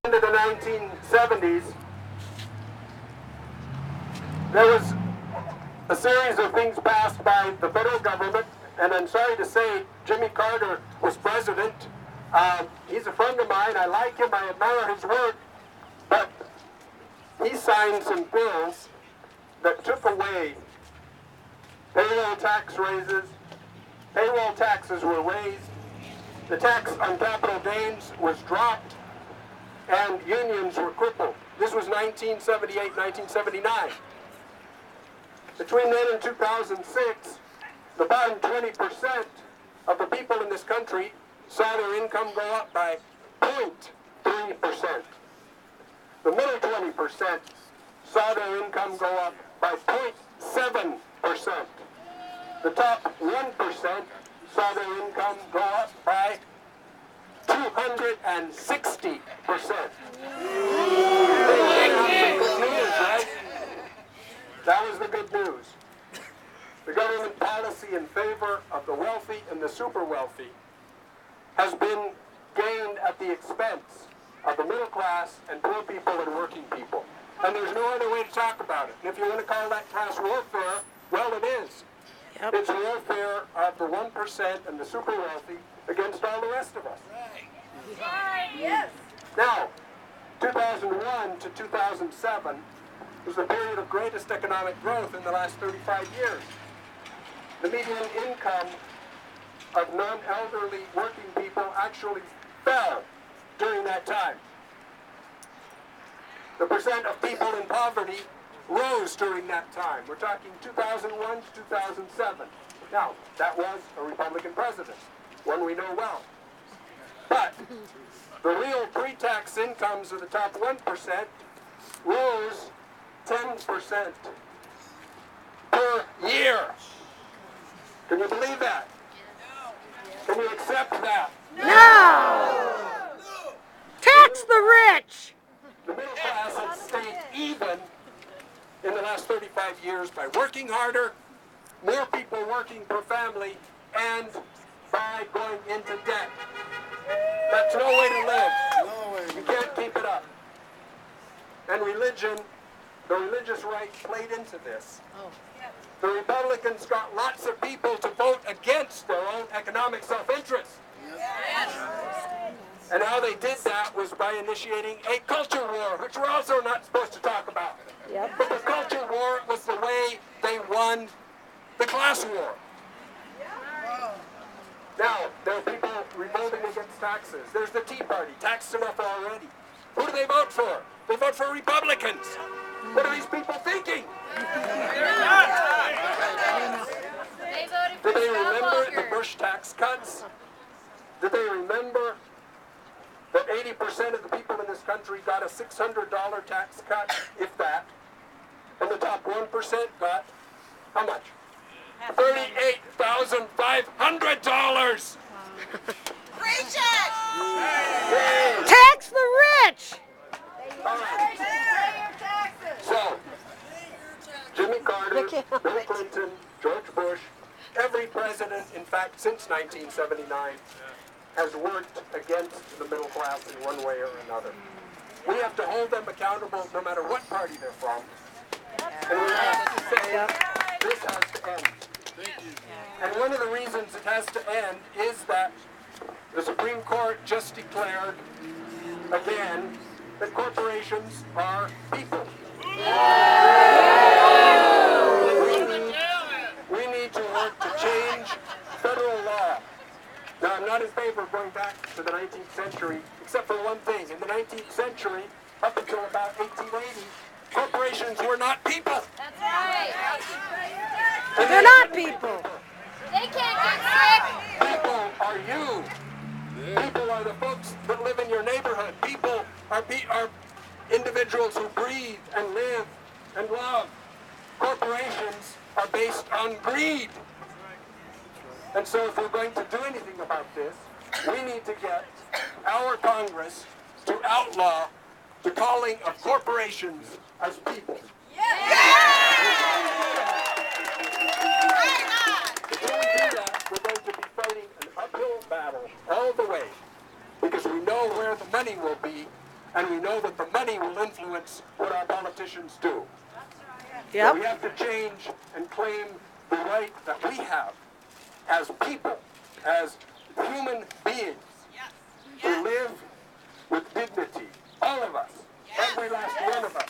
Into the 1970s, there was a series of things passed by the federal government, and I'm sorry to say Jimmy Carter was president. He's a friend of mine. I like him. I admire his work. But he signed some bills that took away payroll tax raises. Payroll taxes were raised. The tax on capital gains was dropped, and unions were crippled. This was 1978, 1979. Between then and 2006, about 20% of the people in this country saw their income go up by 0.3%. The middle 20% saw their income go up by 0.7%. The top 1% saw their income go up by 260%. Good news, right? That was the good news. The government policy in favor of the wealthy and the super wealthy has been gained at the expense of the middle class and poor people and working people. And there's no other way to talk about it. And if you want to call that class warfare, well, it is. Yep. It's warfare of the 1% and the super wealthy against all the rest of us. Right. Yes. Now, 2001 to 2007 was the period of greatest economic growth in the last 35 years. The median income of non-elderly working people actually fell during that time. The percent of people in poverty rose during that time. We're talking 2001 to 2007. Now, that was a Republican president, one we know well. But the real pre-tax incomes of the top 1% rose 10% per year. Can you believe that? Can you accept that? No! Tax the rich! The middle class has stayed even in the last 35 years by working harder, more people working per family, and by going into debt. That's no way to live. No way. You can't keep it up. And religion, the religious right played into this. The Republicans got lots of people to vote against their own economic self-interest. And how they did that was by initiating a culture war, which we're also not supposed to talk about. Yep. But the culture war was the way they won the class war. Now, there are people revolting against taxes. There's the Tea Party, taxed enough already. Who do they vote for? They vote for Republicans. What are these people thinking? Did they remember the Bush tax cuts? Did they remember that 80% of the people in this country got a $600 tax cut, if that? And the top 1% got how much? $38,500! Preach it! Tax the rich! Right. So, Jimmy Carter, Bill Clinton, George Bush, every president, in fact, since 1979, has worked against the middle class in one way or another. We have to hold them accountable no matter what party they're from. And we have to say, this has to end. And one of the reasons it has to end is that the Supreme Court just declared, again, that corporations are people. We need to work to change federal law. Now, I'm not in favor of going back to the 19th century, except for one thing. In the 19th century, up until about 1880, corporations were not people. That's right. And They're not people. They can't get sick. People are you. People are the folks that live in your neighborhood. People are individuals who breathe and live and love. Corporations are based on greed. And so if we're going to do anything about this, we need to get our Congress to outlaw the calling of corporations as people. Until we do that, we're going to be fighting an uphill battle all the way, because we know where the money will be and we know that the money will influence what our politicians do. So Yep. we have to change and claim the right that we have as people, as human beings, to live with dignity. All of us, every last one of us.